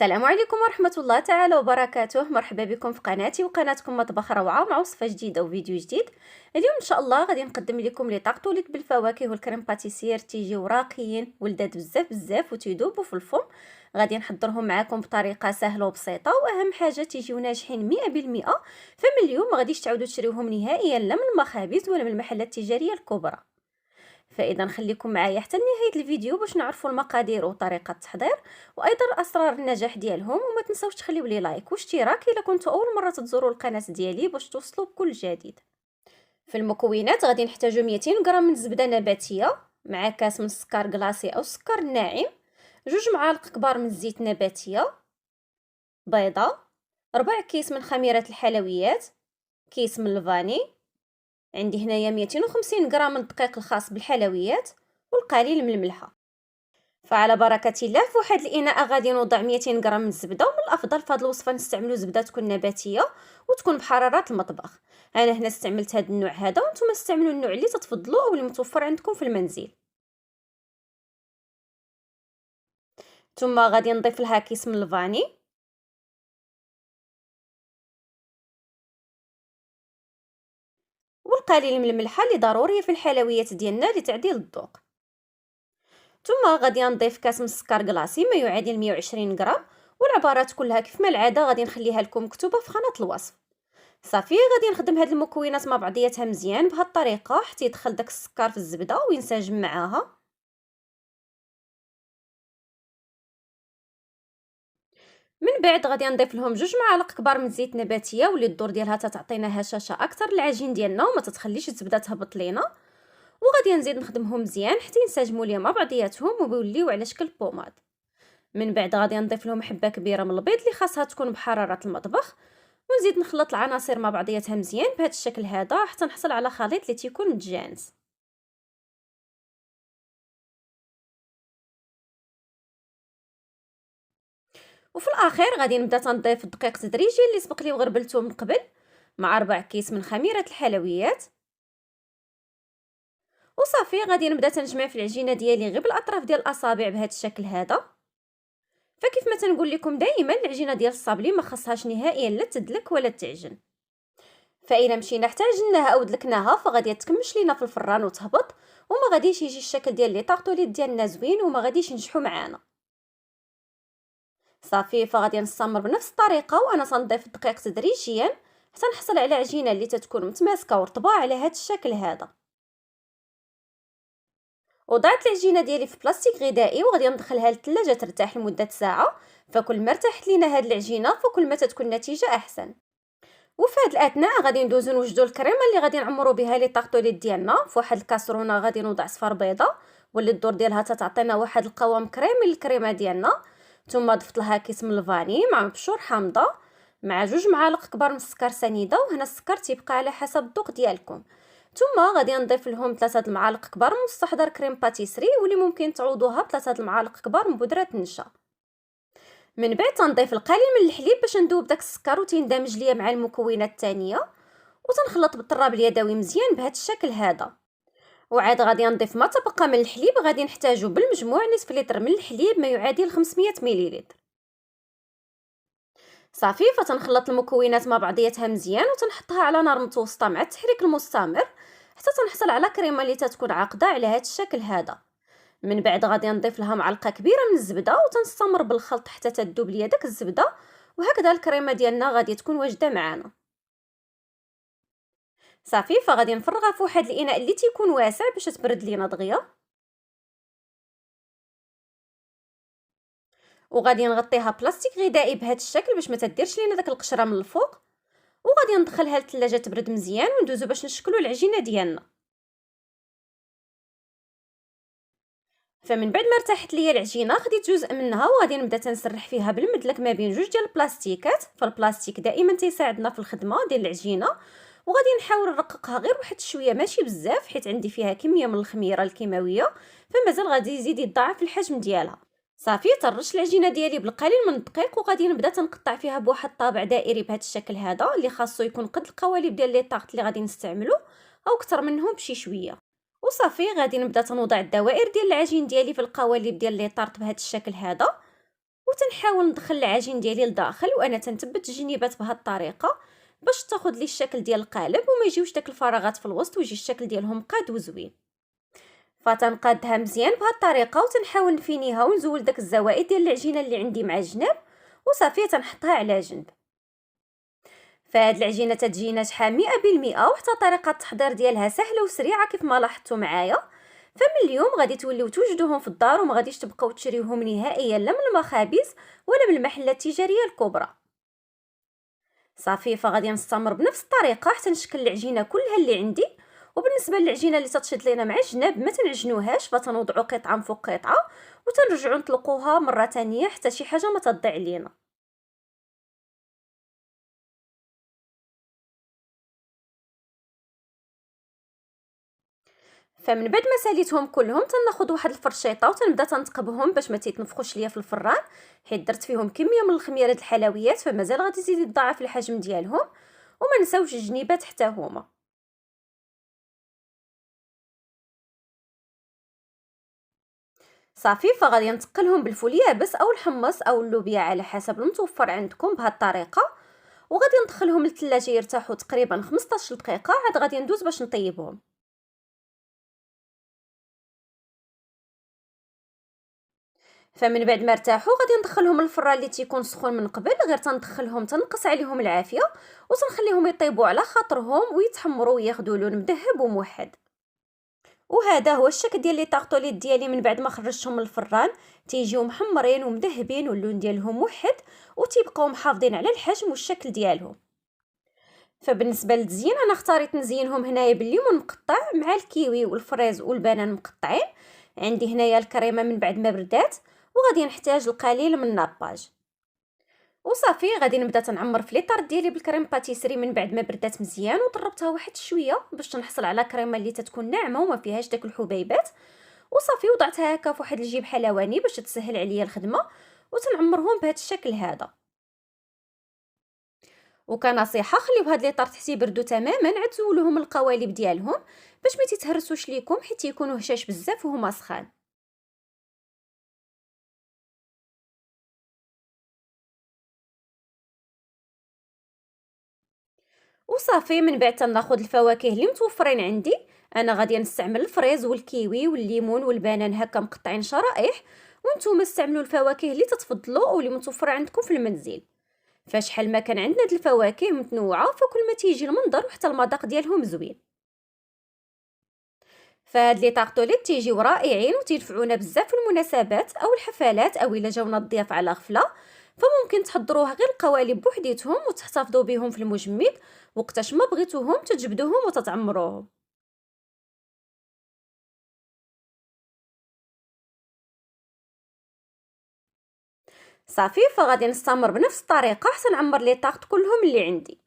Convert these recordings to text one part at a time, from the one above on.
السلام عليكم ورحمة الله تعالى وبركاته. مرحبا بكم في قناتي وقناتكم مطبخ روعة مع وصفة جديدة وفيديو جديد. اليوم ان شاء الله غادي نقدم لكم لي طاقطوليط بالفواكه والكريم باتيسير، تيجيو راقيين ولذاذ بزاف بزاف وتيذوبوا في الفم. غادي نحضرهم معكم بطريقة سهلة وبسيطة، واهم حاجة تيجيو ناجحين 100%. فمن اليوم ما غاديش تعاودوا تشريوهم نهائيا لا من المخابز ولا من المحلات التجارية الكبرى. فاذا خليكم معايا حتى لنهايه الفيديو باش نعرفوا المقادير وطريقه التحضير وايضا اسرار النجاح ديالهم. وما تنساوش تخليو لي لايك واشتراك الا كنتوا اول مره تزوروا القناه ديالي باش توصلوا بكل جديد. في المكونات غادي نحتاجو 200 غرام من الزبده نباتيه مع كاس من السكر كلاصي او السكر الناعم، 2 معالق كبار من الزيت نباتيه، بيضه، 4 كيس من خميره الحلويات، كيس من الفاني، عندي هنايا 250 غرام من الدقيق الخاص بالحلويات والقليل من الملحه. فعلى بركه الله في واحد الاناء غادي نوضع 200 غرام من الزبده، ومن الافضل في هذه الوصفه نستعملوا زبده تكون نباتيه وتكون بحراره المطبخ. انا هنا استعملت هذا النوع هذا، وانتم استعملوا النوع اللي تتفضلوا او اللي متوفر عندكم في المنزل. ثم غادي نضيف لها كيس من الفاني، والقليل من الملحه اللي ضروريه في الحلويات ديالنا لتعديل الذوق. ثم غادي نضيف كاس من السكر كلاصي ما يعادل 120 غرام، والعبارات كلها كيف ما العاده غادي نخليها لكم مكتوبه في خانه الوصف. صافي غادي نخدم هاد المكونات مع بعضياتها مزيان بهاد الطريقه حتى يدخل داك السكر في الزبده وينسجم معاها. من بعد غادي نضيف لهم 2 معالق كبار من زيت نباتيه واللي الدور ديالها تعطينا هشاشه اكثر للعجين ديالنا وما تتخليش الزبده تهبط لينا. وغادي نزيد نخدمهم مزيان حتى ينسجموا ليا مع بعضياتهم ويوليو على شكل بوماد. من بعد غادي نضيف لهم حبه كبيره من البيض اللي خاصها تكون بحراره المطبخ، ونزيد نخلط العناصر مع بعضياتها مزيان بهذا الشكل هذا حتى نحصل على خليط اللي تيكون متجانس. وفي الاخير غادي نبدا تنضيف الدقيق تدريجيا اللي سبق لي وغربلته من قبل، مع 4 كيس من خميره الحلويات. وصافي غادي نبدا تنجمع في العجينه ديالي غير بالاطراف ديال الاصابع بهذا الشكل هذا. فكيف ما تنقول لكم دائما العجينه ديال الصابلي ما خصهاش نهائيا لا تدلك ولا تعجن. فإلا مشينا حتى عجناها او دلكناها فغادي تكمش لينا في الفران وتهبط، وما غاديش يجي الشكل ديال لي طاغطوليط ديالنا زوين وما غاديش ينجحوا معانا. صافي فغادي نستمر بنفس الطريقه وانا تنضيف الدقيق تدريجيا حتى نحصل على عجينه اللي تتكون متماسكه ورطبه على هذا الشكل هذا. وضعت العجينه ديالي في بلاستيك غذائي وغادي ندخلها للثلاجه ترتاح لمده ساعه. فكل ما ارتاحت لينا هذه العجينه فكل ما تتكون النتيجه احسن. وفي هذا الاثناء غادي ندوزو نوجدوا الكريمه اللي غادي نعمروا بها لي طاغطوليط ديالنا. في واحد الكاسرونه غادي نوضع صفار بيضه واللي الدور ديالها تعطينا واحد القوام كريمي للكريمه ديالنا. ثم ضفت لها كيس من الفاني مع مبشور حامضه مع 2 معالق كبار من السكر سنيده، وهنا السكر تيبقى على حسب الذوق ديالكم. ثم غادي نضيف لهم 3 المعالق كبار من مستحضر كريم باتيسري واللي ممكن تعوضوها ب3 المعالق كبار من بودره النشا. من بعد تنضيف القليل من الحليب باش نذوب داك السكر وتندمج ليا مع المكونات الثانيه، وتنخلط بالطراب اليدوي مزيان بهذا الشكل هذا. وعاد غادي نضيف ما تبقى من الحليب، غادي نحتاجو بالمجموع نصف لتر من الحليب ما يعادل 500 مليلتر. صافي فتنخلط المكونات مع بعضياتها مزيان وتنحطها على نار متوسطه مع التحريك المستمر حتى تنحصل على كريمه اللي تتكون عاقده على هذا الشكل هذا. من بعد غادي نضيف لها معلقه كبيره من الزبده وتنستمر بالخلط حتى تذوب ليا داك الزبده، وهكذا الكريمه ديالنا غادي تكون واجده معنا. صافي فغادي نفرغها في واحد الاناء اللي تيكون واسع باش تبرد لينا دغيا، وغادي نغطيها بلاستيك غذائي بهذا الشكل باش ما تديرش لينا داك القشره من الفوق. وغادي ندخلها للثلاجه تبرد مزيان وندوزو باش نشكلوا العجينه ديالنا. فمن بعد ما ارتاحت ليا العجينه خديت جزء منها وغادي نبدا تنسرح فيها بالمدلك ما بين جوج ديال البلاستيكات. فالبلاستيك دائما تيساعدنا في الخدمه ديال العجينه. وغادي نحاول نرققها غير واحد شويه ماشي بزاف حيت عندي فيها كميه من الخميره الكيماويه، فمازال غادي يزيد يضاعف الحجم ديالها. صافي ترش العجينه ديالي بالقليل من الدقيق وغادي نبدا تنقطع فيها بواحد الطابع دائري بهذا الشكل هذا اللي خاصو يكون قد القوالب ديال لي طاغط اللي غادي نستعملو او اكثر منهم بشي شويه. وصافي غادي نبدا تنوضع الدوائر ديال العجين ديالي في القوالب ديال لي طارط بهذا الشكل هذا وتنحاول ندخل العجين ديالي لداخل وانا تنثبت الجنيبات بهذه الطريقه باش تاخذ لي الشكل ديال القالب وما يجيوش داك الفراغات في الوسط ويجي الشكل ديالهم قاد وزوين. فتنقادها مزيان بهذه الطريقه وتنحاول نفينيها ونزول داك الزوائد ديال العجينه اللي عندي مع الجناب وصافي تنحطها على جنب. فهاد العجينه تتجي ناجحه 100% وحتى طريقه التحضير ديالها سهله وسريعه كيف ما لاحظتوا معايا. فمن اليوم غادي توليو توجدوهم في الدار وما غاديش تبقاو تشريوهم نهائيا لا من المخابز ولا من المحلات التجاريه الكبرى. صافي فغادي نستمر بنفس الطريقه حتى نشكل العجينه كلها اللي عندي. وبالنسبه للعجينه اللي تتشد لينا مع الجناب ما تنعجنوهاش فتنوضعوا قطعه فوق قطعه وتنرجعوا نطلقوها مره ثانيه حتى شي حاجه ما تضيع لينا. فمن بعد ما ساليتهم كلهم تناخذ واحد الفرشيطه وتنبدا تنتقبهم باش ما تيتنفخوش ليا في الفران، حيت درت فيهم كميه من الخميره د الحلويات فمازال غادي تزيد يضاعف الحجم ديالهم. وما نساوش الجنيبات حتى هما. صافي فغادي نتقلهم بالفول يابس او الحمص او اللوبيا على حسب المتوفر عندكم بهذه الطريقه. وغادي ندخلهم للثلاجه يرتاحوا تقريبا 15 دقيقه عاد غادي ندوز باش نطيبهم. فمن بعد ما ارتاحوا غادي ندخلهم للفران اللي تيكون سخون من قبل، غير تندخلهم تنقص عليهم العافيه وتنخليهم يطيبوا على خاطرهم ويتحمروا وياخذوا لون مذهب وموحد. وهذا هو الشكل ديال لي طارطوليت ديالي من بعد ما خرجتهم من الفران، تيجيو محمرين ومذهبين واللون ديالهم موحد وتيبقاو محافظين على الحجم والشكل ديالهم. فبالنسبه للتزيين انا اختاريت نزينهم هنايا بالليمون مقطع مع الكيوي والفريز والبنان مقطعين. عندي هنايا الكريمه من بعد ما بردات وغادي نحتاج القليل من الناباج. وصافي غادي نبدا تنعمر في لي طارط ديالي بالكريم باتيسري من بعد ما بردات مزيان وطربتها واحد شويه باش تنحصل على كريمه اللي تتكون ناعمه وما فيهاش داك الحبيبات. وصافي وضعتها هكا في واحد الجيب حلواني باش تسهل عليا الخدمه وتنعمرهم بهذا الشكل هذا. وكنصيحه خليو هاد لي طارط حتى يبردوا تماما عاد زولوهم القوالب ديالهم باش ما تيتهرسوش ليكم حيت يكونوا هشاش بزاف وهما سخان. وصافي من بعد تناخذ الفواكه اللي متوفرين عندي. انا غادي نستعمل الفريز والكيوي والليمون والبنان هكا مقطعين شرائح، وانتم استعملوا الفواكه اللي تتفضلوا واللي متوفره عندكم في المنزل. فشحال ما كان عندنا د الفواكه متنوعه فكل ما تيجي المنظر وحتى المذاق ديالهم زوين. فهاد لي طارطوليت تيجيو رائعين وتينفعونا بزاف في المناسبات او الحفلات او الا جاونا الضياف على غفله. فممكن تحضروها غير القوالب بوحديتهم وتحتفظوا بهم في المجمد وقتاش ما بغيتوهم تجبدوهم وتتعمروهم. صافي فغادي نستمر بنفس الطريقه حتى نعمر لي طارط كلهم اللي عندي.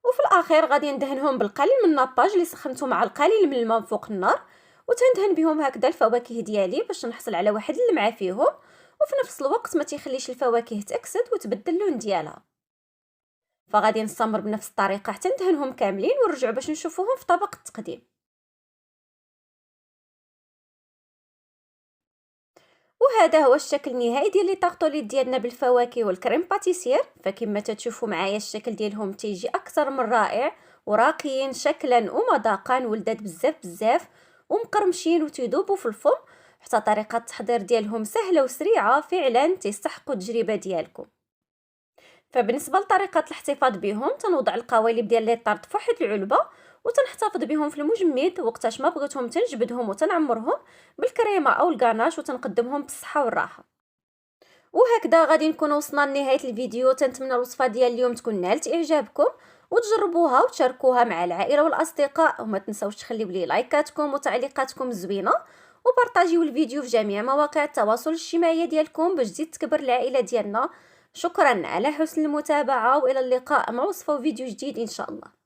وفي الاخير غادي ندهنهم بالقليل من الناباج اللي سخنته مع القليل من الماء فوق النار وتندهن بهم هكذا الفواكه ديالي باش نحصل على واحد اللمعه فيهم. وفي نفس الوقت ما تيخليش الفواكه تاكسد وتبدل اللون ديالها. فغادي نستمر بنفس الطريقه حتى ندهنهم كاملين ونرجعوا باش نشوفوهم في طبق التقديم. وهذا هو الشكل النهائي ديال لي طارطوليت ديالنا بالفواكه والكريم باتيسير. فكما تتشوفوا معايا الشكل ديالهم تيجي اكثر من رائع وراقيين شكلا ومذاقا ولداد بزاف بزاف ومقرمشين وتيذوبوا في الفم. حتى طريقه التحضير ديالهم سهله وسريعه فعلا تيستحقوا التجربه ديالكم. فبالنسبه لطريقه الاحتفاظ بهم تنوضع القوالب ديال لي طارط فواحد العلبه وتنحتفظ بهم في المجمد وقتاش ما بغيتهم تنجبدهم وتنعمرهم بالكريمه او الكاناش وتنقدمهم بالصحه والراحه. وهكذا غادي نكون وصلنا لنهايه الفيديو. تنتمنى الوصفه ديال اليوم تكون نالت اعجابكم وتجربوها وتشاركوها مع العائله والاصدقاء وما تنساوش تخليو لي لايكاتكم وتعليقاتكم الزوينه وبارطاجيو الفيديو في جميع مواقع التواصل الاجتماعي ديالكم باش تزيد تكبر العائله ديالنا. شكرا على حسن المتابعه والى اللقاء مع وصفه وفيديو جديد ان شاء الله.